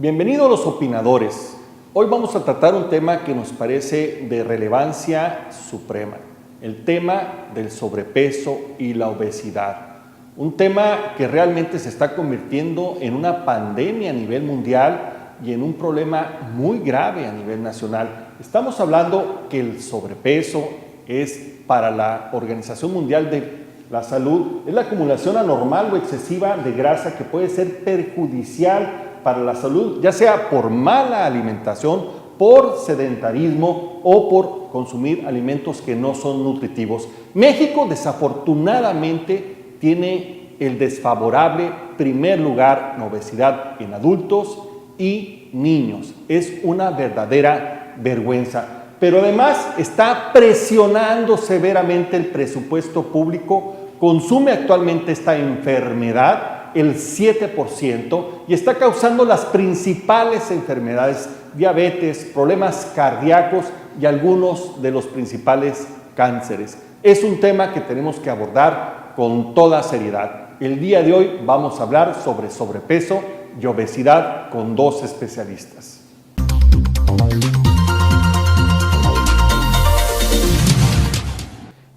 Bienvenidos los opinadores. Hoy vamos a tratar un tema que nos parece de relevancia suprema, el tema del sobrepeso y la obesidad. Un tema que realmente se está convirtiendo en una pandemia a nivel mundial y en un problema muy grave a nivel nacional. Estamos hablando que el sobrepeso es para la Organización Mundial de la Salud, es la acumulación anormal o excesiva de grasa que puede ser perjudicial para la salud, ya sea por mala alimentación, por sedentarismo o por consumir alimentos que no son nutritivos. México, desafortunadamente, tiene el desfavorable primer lugar en obesidad en adultos y niños. Es una verdadera vergüenza. Pero además está presionando severamente el presupuesto público, consume actualmente esta enfermedad el 7% y está causando las principales enfermedades, diabetes, problemas cardíacos y algunos de los principales cánceres. Es un tema que tenemos que abordar con toda seriedad. El día de hoy vamos a hablar sobre sobrepeso y obesidad con dos especialistas.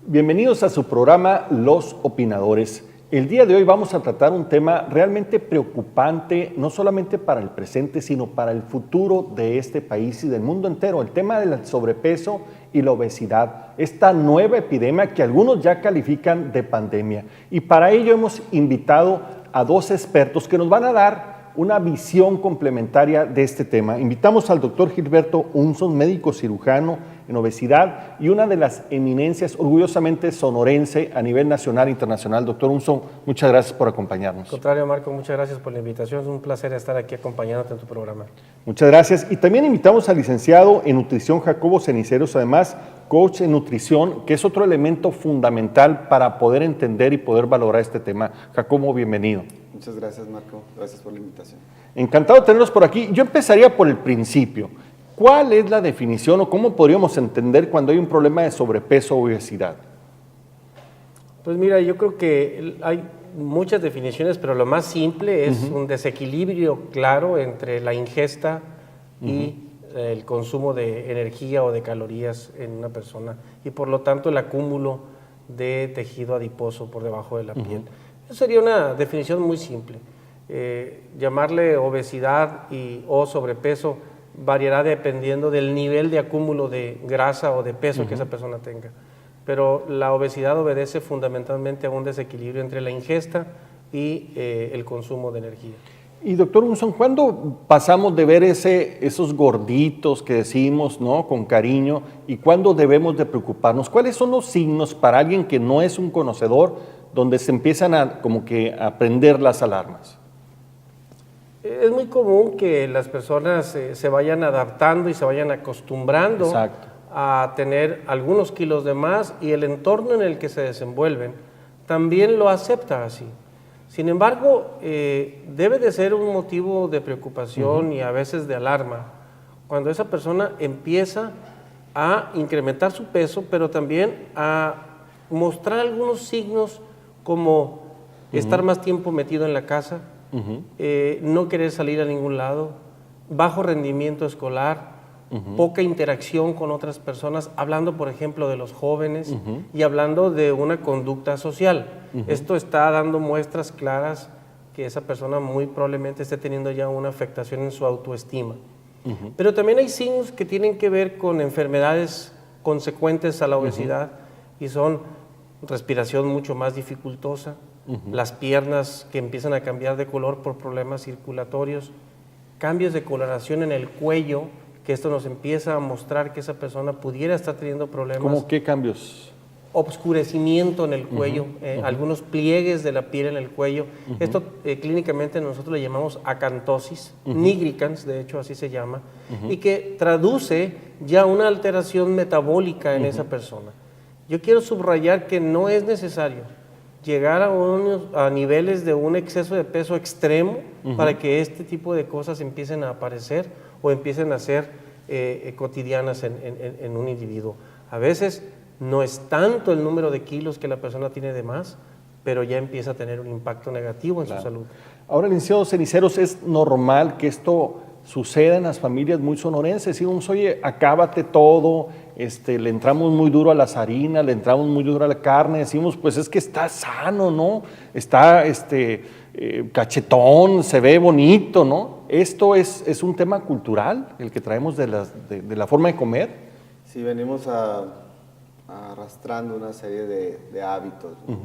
Bienvenidos a su programa Los Opinadores. El día de hoy vamos a tratar un tema realmente preocupante, no solamente para el presente, sino para el futuro de este país y del mundo entero. El tema del sobrepeso y la obesidad, esta nueva epidemia que algunos ya califican de pandemia. Y para ello hemos invitado a dos expertos que nos van a dar una visión complementaria de este tema. Invitamos al doctor Gilberto Unson, médico cirujano en obesidad y una de las eminencias orgullosamente sonorense a nivel nacional e internacional. Doctor Unson, muchas gracias por acompañarnos. Al contrario, Marco, muchas gracias por la invitación. Es un placer estar aquí acompañándote en tu programa. Muchas gracias. Y también invitamos al licenciado en nutrición Jacobo Ceniceros, además coach en nutrición, que es otro elemento fundamental para poder entender y poder valorar este tema. Jacobo, bienvenido. Muchas gracias, Marco. Gracias por la invitación. Encantado de tenerlos por aquí. Yo empezaría por el principio. ¿Cuál es la definición o cómo podríamos entender cuando hay un problema de sobrepeso o obesidad? Pues mira, yo creo que hay muchas definiciones, pero lo más simple es un desequilibrio claro entre la ingesta y el consumo de energía o de calorías en una persona y por lo tanto el acúmulo de tejido adiposo por debajo de la piel. Eso sería una definición muy simple. Llamarle obesidad o sobrepeso variará dependiendo del nivel de acúmulo de grasa o de peso que esa persona tenga. Pero la obesidad obedece fundamentalmente a un desequilibrio entre la ingesta y el consumo de energía. Y doctor Unson, ¿cuándo pasamos de ver esos gorditos que decimos, ¿no?, con cariño, y cuándo debemos de preocuparnos? ¿Cuáles son los signos para alguien que no es un conocedor donde se empiezan a prender las alarmas? Es muy común que las personas se vayan adaptando y se vayan acostumbrando a tener algunos kilos de más y el entorno en el que se desenvuelven también lo acepta así. Sin embargo, debe de ser un motivo de preocupación y a veces de alarma cuando esa persona empieza a incrementar su peso, pero también a mostrar algunos signos como estar más tiempo metido en la casa, no querer salir a ningún lado, bajo rendimiento escolar, poca interacción con otras personas, hablando por ejemplo de los jóvenes y hablando de una conducta social. Esto está dando muestras claras que esa persona muy probablemente esté teniendo ya una afectación en su autoestima. Pero también hay signos que tienen que ver con enfermedades consecuentes a la obesidad y son respiración mucho más dificultosa, las piernas que empiezan a cambiar de color por problemas circulatorios, cambios de coloración en el cuello, que esto nos empieza a mostrar que esa persona pudiera estar teniendo problemas. ¿Cómo qué cambios? Obscurecimiento en el cuello, algunos pliegues de la piel en el cuello. Esto clínicamente nosotros le llamamos acantosis, nigricans, de hecho así se llama, y que traduce ya una alteración metabólica en esa persona. Yo quiero subrayar que no es necesario llegar a niveles de un exceso de peso extremo para que este tipo de cosas empiecen a aparecer o empiecen a ser cotidianas en un individuo. A veces no es tanto el número de kilos que la persona tiene de más, pero ya empieza a tener un impacto negativo en su salud. Ahora, licenciado Ceniceros, ¿es normal que esto sucede en las familias muy sonorenses. Decimos, oye, acábate todo, le entramos muy duro a las harinas, le entramos muy duro a la carne, decimos, pues es que está sano, ¿no? Está cachetón, se ve bonito, ¿no? Esto es un tema cultural, el que traemos de la forma de comer. Sí, venimos arrastrando una serie de hábitos, ¿no?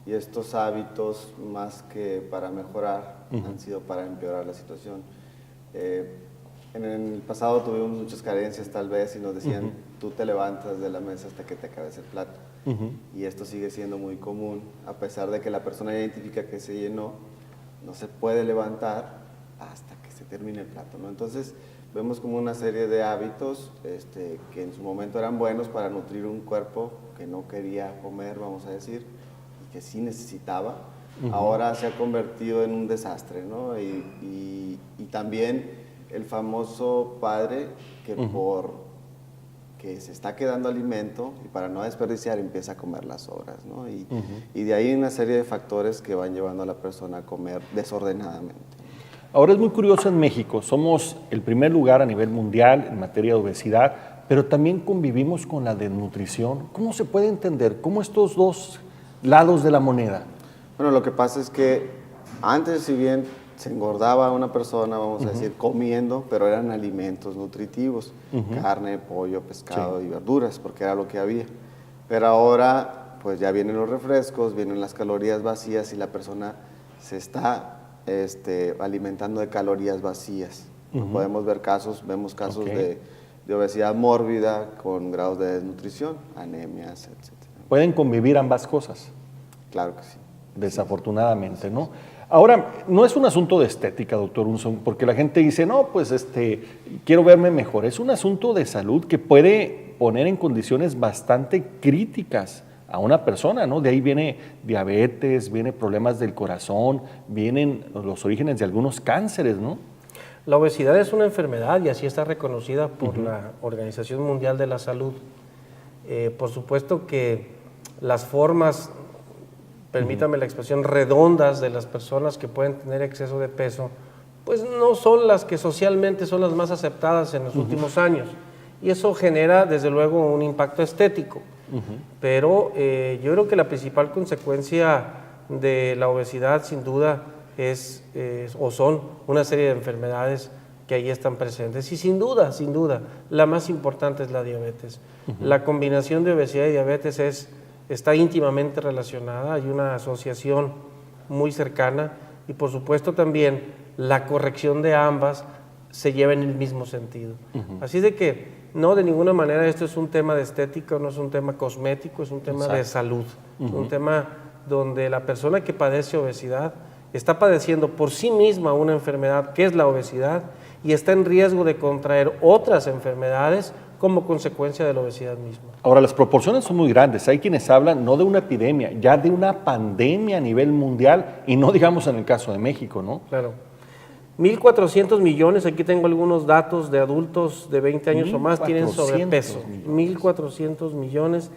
Y estos hábitos, más que para mejorar, han sido para empeorar la situación. En el pasado tuvimos muchas carencias tal vez y nos decían, tú te levantas de la mesa hasta que te acabes el plato. Y esto sigue siendo muy común, a pesar de que la persona ya identifica que se llenó, no se puede levantar hasta que se termine el plato, ¿no? Entonces vemos como una serie de hábitos que en su momento eran buenos para nutrir un cuerpo que no quería comer, vamos a decir, y que sí necesitaba. Ahora se ha convertido en un desastre, ¿no? Y también el famoso padre que que se está quedando alimento y para no desperdiciar empieza a comer las sobras, ¿no? Y de ahí una serie de factores que van llevando a la persona a comer desordenadamente. Ahora es muy curioso en México, somos el primer lugar a nivel mundial en materia de obesidad, pero también convivimos con la desnutrición. ¿Cómo se puede entender? ¿Cómo estos dos lados de la moneda? Bueno, lo que pasa es que antes, si bien se engordaba una persona, vamos a decir, comiendo, pero eran alimentos nutritivos, carne, pollo, pescado y verduras, porque era lo que había. Pero ahora, pues ya vienen los refrescos, vienen las calorías vacías y la persona se está alimentando de calorías vacías. Podemos ver vemos casos de obesidad mórbida con grados de desnutrición, anemias, etc. ¿Pueden convivir ambas cosas? Claro que sí. Desafortunadamente, ¿no? Ahora, no es un asunto de estética, doctor Unson, porque la gente dice, no, pues quiero verme mejor. Es un asunto de salud que puede poner en condiciones bastante críticas a una persona, ¿no? De ahí viene diabetes, viene problemas del corazón, vienen los orígenes de algunos cánceres, ¿no? La obesidad es una enfermedad y así está reconocida por la Organización Mundial de la Salud. Por supuesto que las formas, permítame la expresión, redondas de las personas que pueden tener exceso de peso, pues no son las que socialmente son las más aceptadas en los últimos años. Y eso genera, desde luego, un impacto estético. Pero yo creo que la principal consecuencia de la obesidad, sin duda, son una serie de enfermedades que ahí están presentes. Y sin duda, la más importante es la diabetes. La combinación de obesidad y diabetes está íntimamente relacionada, hay una asociación muy cercana y por supuesto también la corrección de ambas se lleva en el mismo sentido. Así de que no, de ninguna manera esto es un tema de estética, no es un tema cosmético, es un tema de salud, un tema donde la persona que padece obesidad está padeciendo por sí misma una enfermedad que es la obesidad y está en riesgo de contraer otras enfermedades como consecuencia de la obesidad misma. Ahora, las proporciones son muy grandes. Hay quienes hablan no de una epidemia, ya de una pandemia a nivel mundial y no digamos en el caso de México, ¿no? Claro. 1.400 millones, aquí tengo algunos datos de adultos de 20 años o más tienen sobrepeso. 1.400 millones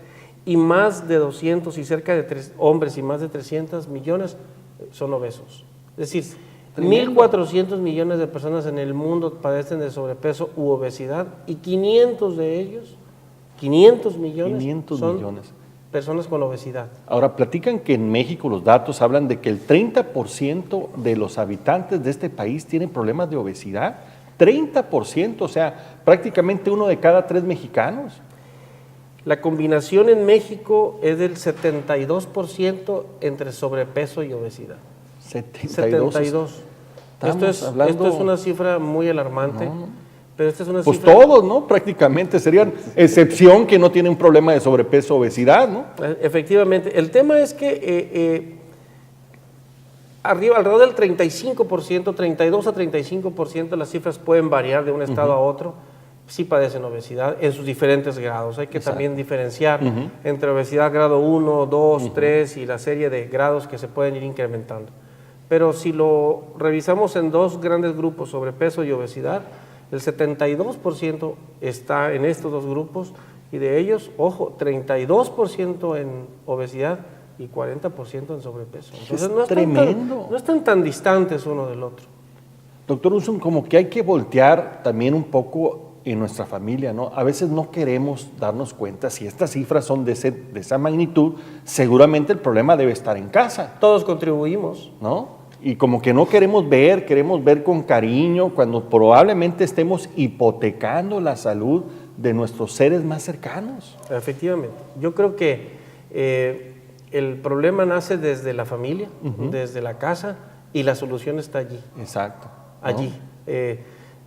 y más de 200 y cerca de hombres y más de 300 millones son obesos. Es decir, 1.400 millones de personas en el mundo padecen de sobrepeso u obesidad y 500 de ellos, 500 millones son personas con obesidad. Ahora, platican que en México los datos hablan de que el 30% de los habitantes de este país tienen problemas de obesidad. 30%, o sea, prácticamente 1 de cada 3 mexicanos. La combinación en México es del 72% entre sobrepeso y obesidad. 72. Esto es una cifra muy alarmante. Pero esta es una pues cifra... todos, ¿no? Prácticamente serían excepción que no tienen problema de sobrepeso o obesidad, ¿no? Efectivamente. El tema es que alrededor del 35%, 32 a 35%, las cifras pueden variar de un estado a otro, sí padecen obesidad en sus diferentes grados. Hay que también diferenciar entre obesidad grado 1, 2, 3 y la serie de grados que se pueden ir incrementando. Pero si lo revisamos en dos grandes grupos, sobrepeso y obesidad, el 72% está en estos dos grupos y de ellos, ojo, 32% en obesidad y 40% en sobrepeso. Entonces no están tan distantes uno del otro. Doctor Unson, como que hay que voltear también un poco en nuestra familia, ¿no? A veces no queremos darnos cuenta, si estas cifras son de esa magnitud, seguramente el problema debe estar en casa. Todos contribuimos, ¿no? Y como que no queremos ver con cariño, cuando probablemente estemos hipotecando la salud de nuestros seres más cercanos. Efectivamente. Yo creo que el problema nace desde la familia, desde la casa, y la solución está allí. Exacto. ¿no? Allí.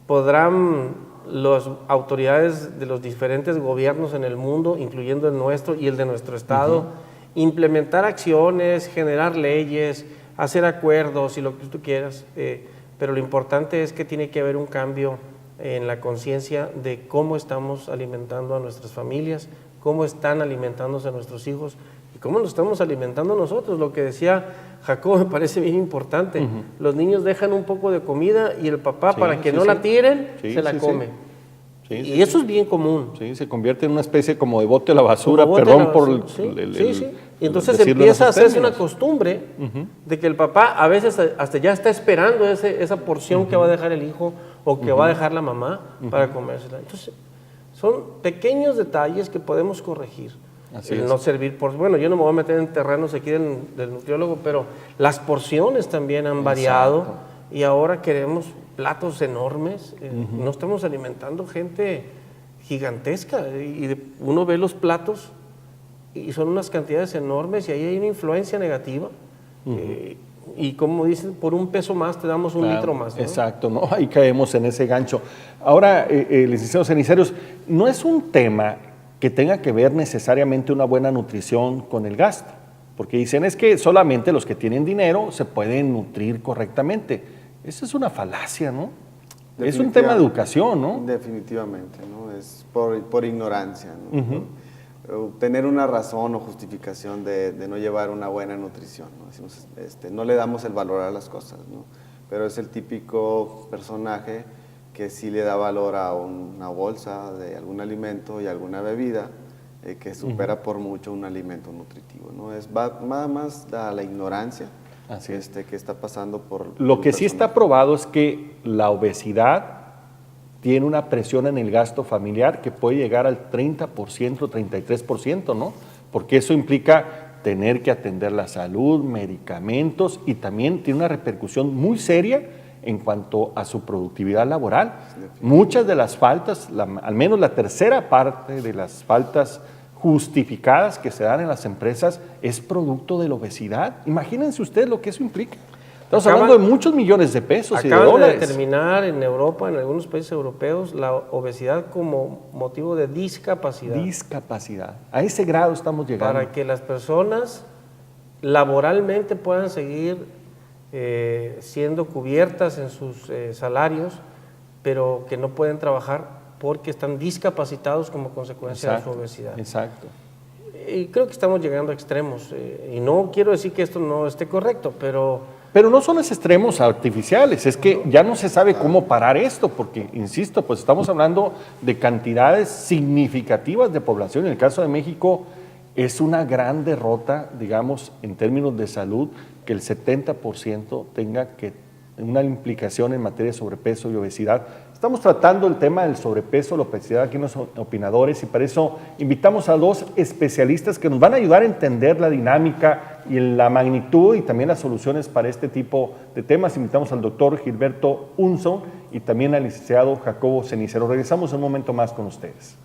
Podrán las autoridades de los diferentes gobiernos en el mundo, incluyendo el nuestro y el de nuestro estado, implementar acciones, generar leyes, hacer acuerdos y lo que tú quieras, pero lo importante es que tiene que haber un cambio en la conciencia de cómo estamos alimentando a nuestras familias, cómo están alimentándose a nuestros hijos y cómo nos estamos alimentando nosotros. Lo que decía Jacobo me parece bien importante. Los niños dejan un poco de comida y el papá, para que no la tiren, se la come. Y eso es bien común. Sí, se convierte en una especie como de bote a la basura, perdón por el Y entonces empieza a hacerse una costumbre de que el papá a veces hasta ya está esperando esa porción que va a dejar el hijo o que va a dejar la mamá para comérsela. Entonces, son pequeños detalles que podemos corregir. No servir por... Bueno, yo no me voy a meter en terrenos aquí del nutriólogo, pero las porciones también han variado y ahora queremos platos enormes. No estamos alimentando gente gigantesca y uno ve los platos y son unas cantidades enormes y ahí hay una influencia negativa. Y como dicen, por un peso más te damos un litro más, ¿no? Exacto, ¿no? Ahí caemos en ese gancho. Ahora, licenciado Ceniceros, no es un tema que tenga que ver necesariamente una buena nutrición con el gasto, porque dicen es que solamente los que tienen dinero se pueden nutrir correctamente. Eso es una falacia, ¿no? Es un tema de educación, ¿no? Definitivamente, ¿no? Es por ignorancia, ¿no? Tener una razón o justificación de no llevar una buena nutrición, ¿no? Decimos, no le damos el valor a las cosas, ¿no? Pero es el típico personaje que sí le da valor a una bolsa de algún alimento y alguna bebida que supera por mucho un alimento nutritivo, ¿no? Va más a la ignorancia que está pasando por... Lo que sí está probado es que la obesidad tiene una presión en el gasto familiar que puede llegar al 30%, 33%, ¿no? Porque eso implica tener que atender la salud, medicamentos y también tiene una repercusión muy seria en cuanto a su productividad laboral. Muchas de las faltas, al menos la tercera parte de las faltas justificadas que se dan en las empresas es producto de la obesidad. Imagínense ustedes lo que eso implica. Estamos hablando de muchos millones de pesos y de dólares. Acaban de determinar en Europa, en algunos países europeos, la obesidad como motivo de discapacidad. Discapacidad. A ese grado estamos llegando. Para que las personas laboralmente puedan seguir siendo cubiertas en sus salarios, pero que no pueden trabajar porque están discapacitados como consecuencia de su obesidad. Exacto. Y creo que estamos llegando a extremos. Y no quiero decir que esto no esté correcto, pero no son esos extremos artificiales, es que ya no se sabe cómo parar esto, porque, insisto, pues estamos hablando de cantidades significativas de población. En el caso de México es una gran derrota, digamos, en términos de salud, que el 70% tenga una implicación en materia de sobrepeso y obesidad. Estamos tratando el tema del sobrepeso, la obesidad aquí en los opinadores y para eso invitamos a dos especialistas que nos van a ayudar a entender la dinámica y la magnitud y también las soluciones para este tipo de temas. Invitamos al doctor Gilberto Unson y también al licenciado Jacobo Ceniceros. Regresamos en un momento más con ustedes.